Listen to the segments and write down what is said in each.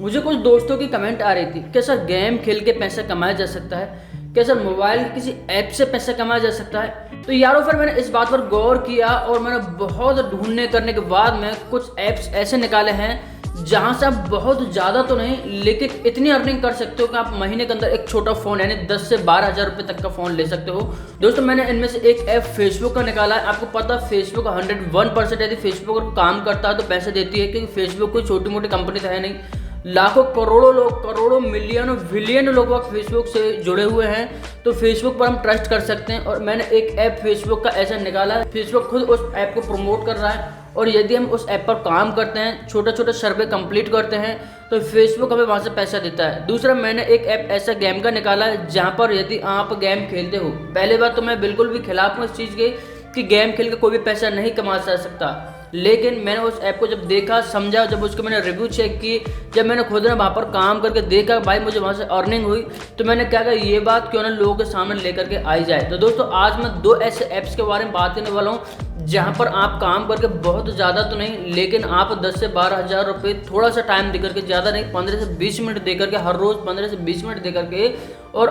मुझे कुछ दोस्तों की कमेंट आ रही थी कि सर गेम खेल के पैसा कमाया जा सकता है, क्या सर मोबाइल किसी ऐप से पैसा कमाया जा सकता है। तो यारों फिर मैंने इस बात पर गौर किया और मैंने बहुत ढूंढने करने के बाद में कुछ ऐप्स ऐसे निकाले हैं जहां से आप बहुत ज़्यादा तो नहीं लेकिन इतनी अर्निंग कर सकते हो कि आप महीने के अंदर एक छोटा फ़ोन यानी 10 से 12 हज़ार रुपये तक का फ़ोन ले सकते हो। दोस्तों मैंने इनमें से एक ऐप फेसबुक का निकाला है। आपको पता है फेसबुक 101% यदि फेसबुक अगर काम करता है तो पैसे देती है, क्योंकि फेसबुक कोई छोटी मोटी कंपनी तो है नहीं। लाखों करोड़ों लोग, करोड़ों मिलियनों बिलियन लोग फेसबुक से जुड़े हुए हैं, तो फेसबुक पर हम ट्रस्ट कर सकते हैं। और मैंने एक ऐप फेसबुक का ऐसा निकाला है, फेसबुक खुद उस ऐप को प्रमोट कर रहा है और यदि हम उस ऐप पर काम करते हैं, छोटा छोटा सर्वे कंप्लीट करते हैं तो फेसबुक हमें वहाँ से पैसा देता है। दूसरा मैंने एक ऐप ऐसा गेम का निकाला है जहाँ पर यदि आप गेम खेलते हो, पहले बात तो मैं बिल्कुल भी खिलाफ हूँ इस चीज़ के कि गेम खेल के कोई भी पैसा नहीं कमा सकता, लेकिन मैंने उस ऐप को जब देखा समझा, जब उसके मैंने रिव्यू चेक की, जब मैंने खुद ने वहाँ पर काम करके देखा भाई मुझे वहाँ से अर्निंग हुई, तो मैंने क्या कहा ये बात क्यों ना लोगों के सामने लेकर के आई जाए। तो दोस्तों आज मैं दो ऐसे ऐप्स के बारे में बात करने वाला हूँ जहाँ पर आप काम करके बहुत ज़्यादा तो नहीं लेकिन आप 10 से 12 हज़ार रुपये थोड़ा सा टाइम देकर के, ज़्यादा नहीं 15 से 20 मिनट देकर के, हर रोज़ 15 से 20 मिनट देकर के और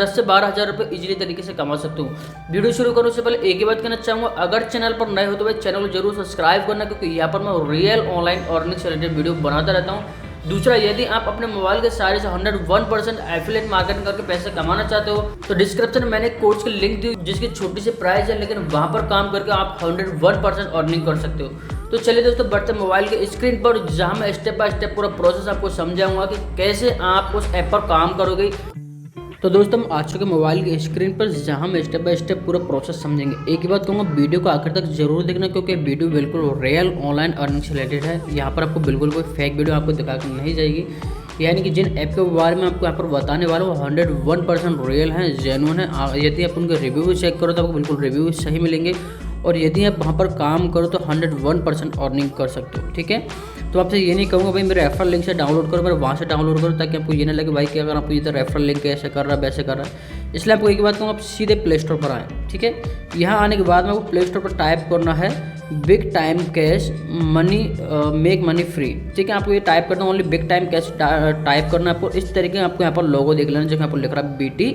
10 से 12 हज़ार रुपये इजीली तरीके से कमा सकते हूँ। वीडियो शुरू करने से पहले एक ही बात कहना चाहूँगा, अगर चैनल पर नए हो तो भाई चैनल को जरूर सब्सक्राइब करना, क्योंकि यहाँ पर मैं रियल ऑनलाइन अर्निंग से रिलेटेड वीडियो बनाता रहता हूँ। दूसरा, यदि आप अपने मोबाइल के सारे से 101% एफिलिएट मार्केटिंग करके पैसे कमाना चाहते हो तो डिस्क्रिप्शन में मैंने कोर्स की लिंक दी जिसकी छोटी सी प्राइस है, लेकिन वहां पर काम करके आप 101% अर्निंग कर सकते हो। तो चलिए दोस्तों बढ़ते मोबाइल के स्क्रीन पर, जहां मैं स्टेप बाय स्टेप पूरा प्रोसेस आपको समझाऊंगा कि कैसे आप उस ऐप पर काम करोगे। तो दोस्तों हम आ चुके मोबाइल की स्क्रीन पर जहां हम स्टेप बाय स्टेप पूरा प्रोसेस समझेंगे। एक ही बात कहूँगा, वीडियो को आखिर तक जरूर देखना क्योंकि वीडियो बिल्कुल रियल ऑनलाइन अर्निंग से रिलेटेड है। यहाँ पर आपको बिल्कुल कोई फेक वीडियो आपको दिखा कर नहीं जाएगी, यानी कि जिन ऐप के बारे में आपको यहाँ पर बताने वाला हूँ 101% रियल है, जेन्युइन है। यदि आप उनके रिव्यू भी चेक करो तो आपको बिल्कुल रिव्यू सही मिलेंगे और यदि आप वहाँ पर काम करो तो 101% अर्निंग कर सकते हो। ठीक है, तो आपसे ये नहीं कहूँगा भाई मेरे रेफरल लिंक से डाउनलोड करो, मेरे वहाँ से डाउनलोड करो, ताकि आपको ये ना लगे भाई कि अगर आपको इधर रेफरल लिंक ऐसे कर रहा है वैसे कर रहा है। इसलिए आपको एक बात कहूँगा, आप सीधे प्ले स्टोर पर आएँ। ठीक है, यहाँ आने के बाद में आपको प्ले स्टोर पर टाइप करना है big time cash money make money free. ठीक है, आपको ये टाइप करना, only big time cash type करना है आपको। इस तरीके का आपको यहाँ पर लोगो देख लेना, जो यहाँ पर लिख रहा है BT।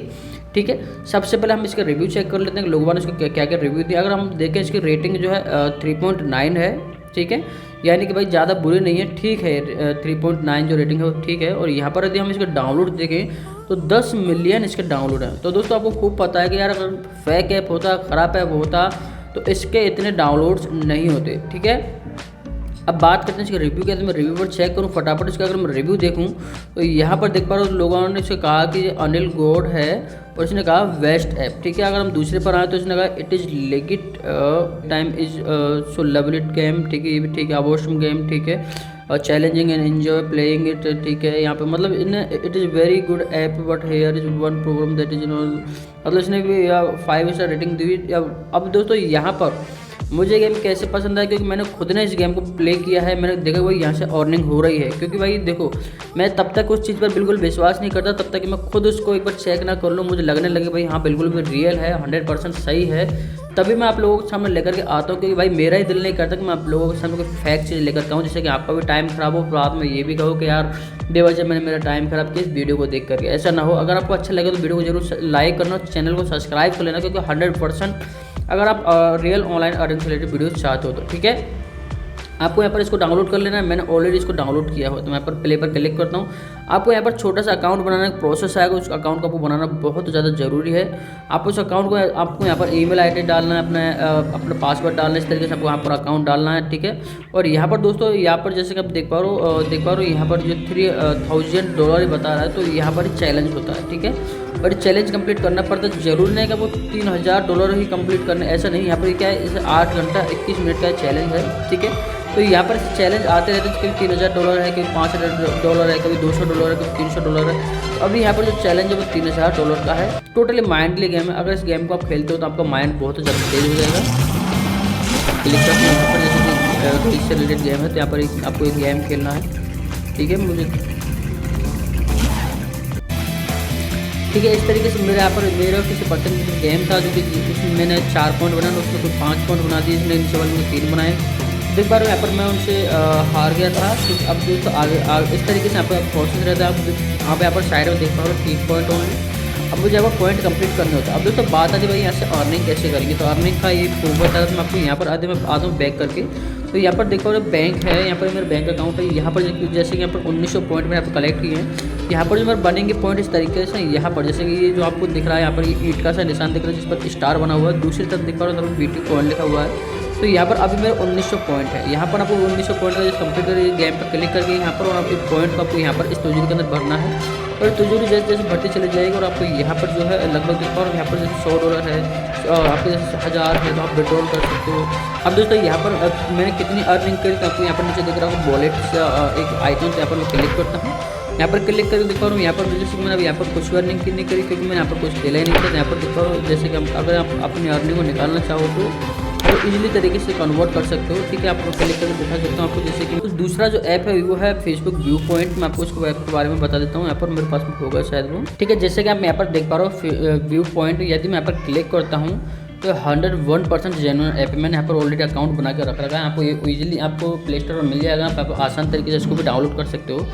ठीक है, सबसे पहले हम इसका रिव्यू चेक कर लेते हैं, लोगों ने इसको क्या क्या रिव्यू दिया। अगर हम देखें इसकी रेटिंग जो है 3.9 है। ठीक है, यानी कि भाई ज़्यादा बुरी नहीं है, ठीक है। 3.9 जो रेटिंग है वो ठीक है। और यहाँ पर यदि हम इसके डाउनलोड देखें तो 10 मिलियन इसके डाउनलोड हैं। तो दोस्तों आपको खूब पता है कि यार अगर फेक ऐप होता, ख़राब ऐप होता तो इसके इतने डाउनलोड्स नहीं होते। ठीक है, अब बात करते हैं इसके रिव्यू के। मैं रिव्यू पर चेक करूँ फटाफट इसका, अगर मैं रिव्यू देखूँ तो यहाँ पर देख पा रहा हूँ लोगों ने इसको कहा कि ये अनिल गौड़ है और इसने कहा वेस्ट ऐप। ठीक है, अगर हम दूसरे पर आए तो इसने कहा it is legit time is so lovely game. ठीक है, ये भी ठीक है, अवॉशम गेम। ठीक है, और challenging and enjoy playing it. ठीक है, यहाँ पे मतलब इन्हें it is very good app but here is one problem that is मतलब इसने भी 5 स्टार रेटिंग दी। अब दोस्तों यहाँ पर मुझे गेम कैसे पसंद आया, क्योंकि मैंने खुद ने इस गेम को प्ले किया है, मैंने देखा भाई यहाँ से अर्निंग हो रही है। क्योंकि भाई देखो, मैं तब तक उस चीज़ पर बिल्कुल विश्वास नहीं करता तब तक कि मैं खुद उसको एक बार चेक ना कर लूँ, मुझे लगने लगे भाई हाँ बिल्कुल भी रियल है, 100% सही है, तभी मैं आप लोगों के सामने लेकर के आता हूँ। क्योंकि भाई मेरा ही दिल नहीं करता कि मैं आप लोगों के सामने कोई फेक चीज़ लेकर के आऊँ, जिससे कि आपका भी टाइम खराब हो, रात में ये भी कहो कि यार बेवजह मैंने मेरा टाइम खराब किया इस वीडियो को देख करके। ऐसा ना हो। अगर आपको अच्छा लगे तो वीडियो को जरूर लाइक करना, चैनल को सब्सक्राइब कर लेना, क्योंकि 100% अगर आप रियल ऑनलाइन अर्निंग से रिलेटेड वीडियो चाहते हो तो। ठीक है, आपको यहाँ पर इसको डाउनलोड कर लेना है। मैंने ऑलरेडी इसको डाउनलोड किया हो तो मैं यहाँ पर प्ले पर क्लिक करता हूँ। आपको यहाँ पर छोटा सा अकाउंट बनाने का प्रोसेस आएगा, उस अकाउंट को आपको बनाना बहुत ज़्यादा ज़रूरी है। आप उस अकाउंट को आपको यहाँ पर ईमेल आईडी डालना है, अपना पासवर्ड डालना है, इस तरीके से आपको यहाँ पर अकाउंट डालना है। ठीक है, और यहाँ पर दोस्तों यहाँ पर जैसे कि आप देख पा रहे हो यहाँ पर जो $3000 बता रहा है, तो यहाँ पर चैलेंज होता है। ठीक है, और चैलेंज कंप्लीट करना पड़ता है, जरूरी नहीं कि वो $3000 ही कंप्लीट करना है, ऐसा नहीं। यहाँ पर क्या है, जैसे 8 घंटा 21 मिनट का चैलेंज है। ठीक है, तो यहाँ पर चैलेंज आते रहते हैं, कभी $3000 है, कभी $5000 है, कभी $200 है, कभी $300 है। अभी यहाँ पर जो चैलेंज है वो $3000 का है। टोटली माइंडली गेम है। अगर इस गेम को आप खेलते हो तो आपका माइंड बहुत ज़्यादा तेज हो जाएगा। क्लिक करते हैं यहाँ पर, जैसे कि इससे रिलेटेड गेम है तो यहाँ पर आपको एक गेम खेलना है। ठीक है, ठीक है, इस तरीके से मेरे यहाँ पर मेरा किसी पर्सन का गेम था जो कि उसमें मैंने 4 पॉइंट बनाया, उसमें कुछ 5 पॉइंट बना दिए, इसने नीचे वाले में 3 बनाए। देख पा रहे हो यहाँ पर मैं उनसे हार गया था। तो अब दोस्तों आगे इस तरीके से आपका प्रोसेस रहता है। आप यहाँ पर साइड में देख पा रहे हो 3 पॉइंट ऑनली। अब मुझे यहाँ पर पॉइंट कंप्लीट करने होता है। अब दोस्तों बात आती है भाई यहाँ से अर्निंग कैसे करेंगे। तो अर्निंग का ये प्रूफ बता मैं आपको यहाँ पर आते मैं आता हूँ बैक करके। तो यहाँ पर देख पा रहे हो बैंक है, यहाँ पर मेरा बैंक अकाउंट है। यहाँ पर जैसे कि यहाँ पर 1900 पॉइंट मैंने आपको कलेक्ट किए हैं। यहाँ पर जो मेरे बनेंगे पॉइंट इस तरीके से, यहाँ पर जैसे कि ये जो आपको दिख रहा है यहाँ पर ये ईंट का सा निशान दिख रहा है जिस पर स्टार बना हुआ है। दूसरी तरफ देख पा रहे हो BT पॉइंट लिखा हुआ है। तो यहाँ पर अभी मेरे 1900 पॉइंट है। यहाँ पर आपको 1900 पॉइंट का जैसे कंप्लीट करिए गेम पर क्लिक करके यहाँ पर, और आप एक पॉइंट को आपको यहाँ पर इस तजुरी के अंदर भरना है। और तजुरी जैसे जैसे भरती चली जाएगी और आपको यहाँ पर जो है लगभग देख पाओ यहाँ पर जैसे $100 है, आपके जैसे 1000 है तो आप विड्रॉल कर सकते हो। अब दोस्तों यहाँ पर मैंने कितनी अर्निंग करी तो आपको यहाँ पर नीचे दिख रहा है वॉलेट से एक आइकन से यहाँ पर मैं क्लिक करता हूँ। यहाँ पर क्लिक करके दिखा रहा हूँ यहाँ पर जैसे मैंने अब यहाँ पर कुछ अर्निंग नहीं करी क्योंकि मैंने यहाँ पर कुछ खेला ही नहीं था। यहाँ पर दिखा रहा हूँ जैसे कि अगर आप अपनी अर्निंग को निकालना चाहो तो इजीली तरीके से कन्वर्ट कर सकते हो। ठीक है, आपको क्लिक करके दिखा सकता हूँ आपको। जैसे कि तो दूसरा जो ऐप है वो है फेसबुक व्यू पॉइंट। मैं आपको उसको ऐप के बारे में बता देता हूँ। यहाँ पर मेरे पास में होगा शायद वो। ठीक है, जैसे कि आप यहाँ पर देख पा रहे हो व्यू पॉइंट, यदि मैं यहाँ पर क्लिक करता हूँ तो 101% जेन्युइन ऐप है। मैंने यहाँ पर ऑलरेडी अकाउंट बना के रख रखा है। आपको ये ईजिली आपको प्ले स्टोर पर मिल जाएगा। आप आसान तरीके से इसको भी डाउनलोड कर सकते हो।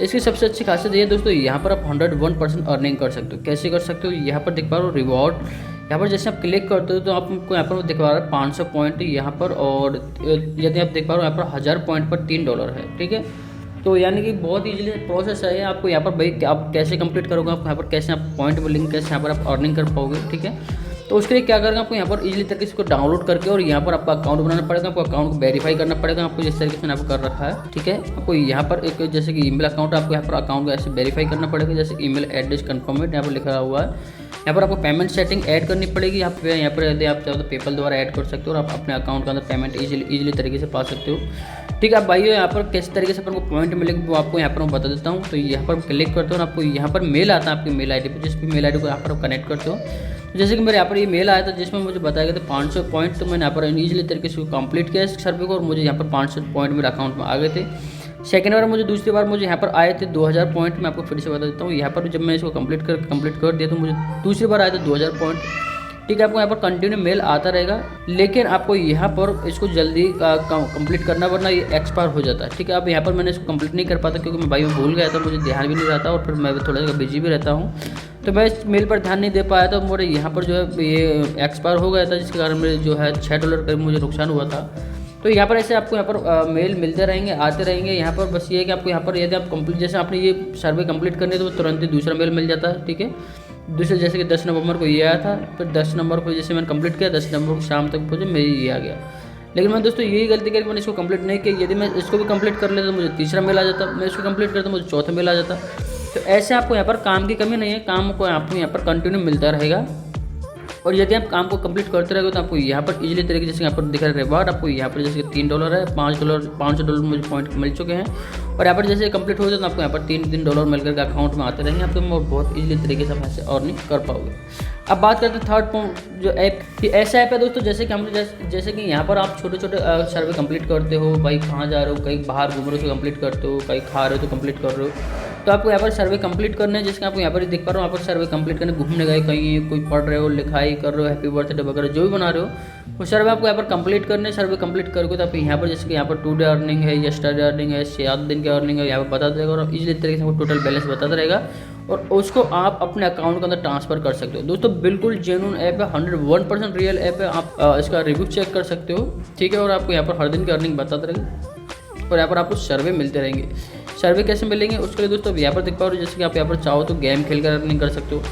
इसकी सबसे अच्छी खासियत ये दोस्तों यहाँ पर आप 101% अर्निंग कर सकते हो। कैसे कर सकते हो, यहाँ पर देख पा रहे हो रिवॉर्ड। यहाँ पर जैसे आप क्लिक करते हो तो आपको यहाँ पर दिखा रहा है 500 पॉइंट यहाँ पर, और यदि आप देख पा रहे हो यहाँ पर 1000 पॉइंट पर $3 है। ठीक है, तो यानी कि बहुत ईजिली प्रोसेस है। आपको यहाँ पर भाई आप कैसे कंप्लीट करोगे, आप यहाँ पर कैसे आप पॉइंट मिलेंगे, कैसे यहाँ पर आप अर्निंग कर पाओगे। ठीक है, तो उसके लिए क्या करना आपको यहाँ पर इजीली तरीके से इसको डाउनलोड करके और यहाँ पर आपका अकाउंट बनाना पड़ेगा। आपको अकाउंट को वेरीफाई करना पड़ेगा आपको जिस तरीके से मैंने आपको कर रखा है। ठीक है, आपको यहाँ पर एक जैसे कि ईमेल अकाउंट आपको यहाँ पर अकाउंट को ऐसे वेरीफाई करना पड़ेगा। जैसे ईमेल एड्रेस कन्फर्मेट यहाँ पर लिखा हुआ है। यहाँ पर आपको पेमेंट सेटिंग ऐड करनी पड़ेगी। यहाँ पर यदि आप चाहो तो पेपल द्वारा ऐड कर सकते हो और आप अपने अकाउंट के अंदर पेमेंट इजीली तरीके से पा सकते हो। ठीक है, अब भाई यहाँ पर किस तरीके से अपन को पॉइंट मिलेगी वो आपको यहाँ पर मैं बता देता हूँ। तो यहाँ पर क्लिक करते हो और आपको यहाँ पर मेल आता है आपकी मेल ID पर, जिस भी मेल ID को यहाँ पर आप कनेक्ट करते हो। जैसे कि मेरे यहाँ पर ये मेल आया था जिसमें मुझे बताया गया था 500 पॉइंट। तो मैंने यहाँ पर ईजिली तरीके से कंप्लीट किया इस सर्वे को और मुझे यहाँ पर 500 पॉइंट मेरे अकाउंट में आ गए थे। सेकेंड बार मुझे दूसरी बार मुझे यहाँ पर आए थे 2000 पॉइंट। मैं आपको फिर से बता देता हूँ। यहाँ पर जब मैं इसको कंप्लीट कर दिया तो मुझे दूसरी बार आए थे 2000 पॉइंट। ठीक है, आपको यहाँ पर कंटिन्यू मेल आता रहेगा, लेकिन आपको यहाँ पर इसको जल्दी कंप्लीट करना वरना ये एक्सपायर हो जाता है। ठीक है, अब यहाँ पर मैंने इसको कंप्लीट नहीं कर पाता क्योंकि मैं भाई में भूल गया था, मुझे ध्यान भी नहीं रहता और फिर मैं थोड़ा सा बिजी भी रहता हूँ, तो मैं इस मेल पर ध्यान नहीं दे पाया था। मुझे यहाँ पर जो है ये एक्सपायर हो गया था जिसके कारण मेरे जो है $6 का मुझे नुकसान हुआ था। तो यहाँ पर ऐसे आपको यहाँ पर मेल मिलते रहेंगे, आते रहेंगे। यहाँ पर बस ये है कि आपको यहाँ पर यदि आप कंप्लीट जैसे आपने ये सर्वे कंप्लीट करने तो तुरंत ही दूसरा मेल मिल जाता है। ठीक है, दूसरे जैसे कि 10 नवंबर को ये आया था, फिर 10 नवंबर को जैसे मैंने कंप्लीट किया 10 नवंबर को शाम तक मुझे मेरी ये आ गया। लेकिन मैं दोस्तों यही गलती करी, मैंने इसको कंप्लीट नहीं किया। यदि मैं इसको भी कंप्लीट कर लेता तो मुझे तीसरा मेल आ जाता, मैं इसको कंप्लीट करता मुझे चौथा मेल आ जाता। तो ऐसे आपको यहाँ पर काम की कमी नहीं है, काम को आपको यहाँ पर कंटिन्यू मिलता रहेगा। और यदि आप काम को कंप्लीट करते रहेंगे तो आपको यहाँ पर इजीली तरीके जैसे यहाँ पर दिखा रहा है रिवार्ड, आपको यहाँ पर जैसे $3 है, $500 मुझे पॉइंट मिल चुके हैं। और यहाँ पर जैसे कंप्लीट हो जाए तो आपको यहाँ पर $3 मिलकर के अकाउंट में आते रहेंगे आपको, और बहुत इजीली तरीके से आप ऐसे अर्निंग कर पाओगे। अब बात करते हैं थर्ड जो ऐप, ये ऐसा ऐप है दोस्तों जैसे कि हम जैसे कि यहाँ पर आप छोटे छोटे सर्वे कंप्लीट करते हो, भाई कहाँ जा रहे हो, कहीं बाहर घूम रहे हो तो कंप्लीट करते हो, कहीं खा रहे हो तो कंप्लीट कर रहे हो। तो आपको यहाँ पर सर्वे कंप्लीट करने हैं, जिसके आपको यहाँ पर देख पा रहा हूँ, यहाँ पर सर्वे कंप्लीट करने घूमने गए कहीं, कोई पढ़ रहे हो, लिखाई कर रहे हो, हैप्पी बर्थडे वगैरह जो भी बना रहे हो वो सर्वे आपको यहाँ पर कंप्लीट करने। सर्वे कंप्लीट करके तो आपको यहाँ पर जैसे कि यहाँ पर 2 डे अर्निंग है, यस्टरडे अर्निंग है, 7 दिन की अर्निंग है, यहाँ पर बताता रहेगा और इजीली तरीके से टोटल बैलेंस बताता रहेगा और उसको आप अपने अकाउंट के अंदर ट्रांसफर कर सकते हो। दोस्तों बिल्कुल जेन्युइन ऐप है, 101% रियल ऐप है। आप इसका रिव्यू चेक कर सकते हो। ठीक है, और आपको यहाँ पर हर दिन की अर्निंग बताते रहेंगे और यहाँ पर आपको सर्वे मिलते रहेंगे। सर्वे कैसे मिलेंगे उसके लिए दोस्तों यहाँ पर देख पाओ, जैसे कि आप यहाँ पर चाहो तो गेम खेल कर अर्निंग कर सकते हो।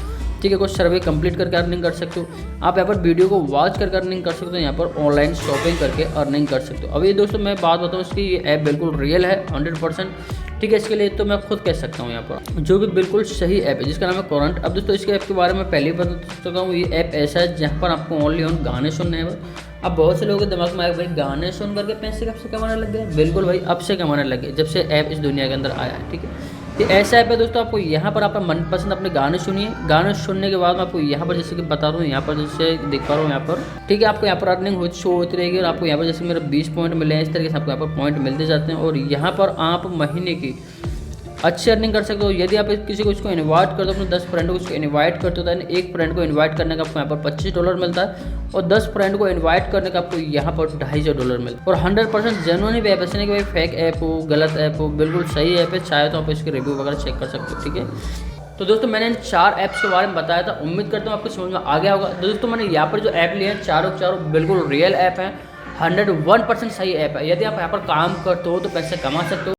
ठीक है, कुछ सर्वे कंप्लीट करके अर्निंग कर सकते हो। आप यहाँ पर वीडियो को वॉच करके अर्निंग कर सकते हो, यहाँ पर ऑनलाइन शॉपिंग करके अर्निंग कर सकते हो। अब ये दोस्तों मैं बात बताऊँ इसकी, ये ऐप बिल्कुल रियल है 100%। ठीक है, इसके लिए तो मैं खुद कह सकता हूँ यहाँ पर जो भी बिल्कुल सही ऐप है जिसका नाम है करंट। अब दोस्तों इसके ऐप के बारे में पहले ही बता चुका हूँ, ये ऐप ऐसा है जहाँ पर आपको ओनली ऑन गाने सुनने हैं। अब बहुत से लोगों के दिमाग में आया भाई गाने सुन करके पैसे कब से कमाने लग गए। बिल्कुल भाई अब से कमाने लगे जब से ऐप इस दुनिया के अंदर आया है। ठीक है, ये ऐसा ऐप है दोस्तों, आपको यहाँ पर आपका मनपसंद अपने गाने सुनिए। गाने सुनने के बाद मैं आपको यहाँ पर जैसे कि बता रहा हूँ, यहाँ पर जैसे देख पा रहा हूँ यहाँ पर, ठीक है, आपको यहाँ पर अर्निंग शो होती रहेगी और आपको यहाँ पर जैसे मेरे 20 पॉइंट मिले हैं, इस तरीके से आपको यहाँ पर पॉइंट मिलते जाते हैं। और यहाँ पर आप महीने की अच्छी अर्निंग कर सकते हो। यदि आप किसी को इसको इनवाइट कर दो, अपने 10 फ्रेंड को इसको इनवाइट करते हो, तो एक फ्रेंड को इनवाइट करने का आपको यहाँ पर $25 मिलता है और 10 फ्रेंड को इनवाइट करने का आपको यहाँ पर $250 मिलता है। और 100% जेन्युइन भी ऐप, ऐसे नहीं कि भाई फेक ऐप हो, गलत ऐप हो, बिल्कुल सही ऐप है। चाहे तो आप इसके रिव्यू वगैरह चेक कर सकते हो, ठीक है। तो दोस्तों मैंने इन 4 ऐप्स के बारे में बताया था, उम्मीद करता हूँ आपको समझ में आ गया होगा। दोस्तों मैंने यहाँ पर जो ऐप लिए हैं चारों बिल्कुल रियल ऐप हैं, 101% सही ऐप है। यदि आप यहाँ पर काम करते हो तो पैसे कमा सकते हो।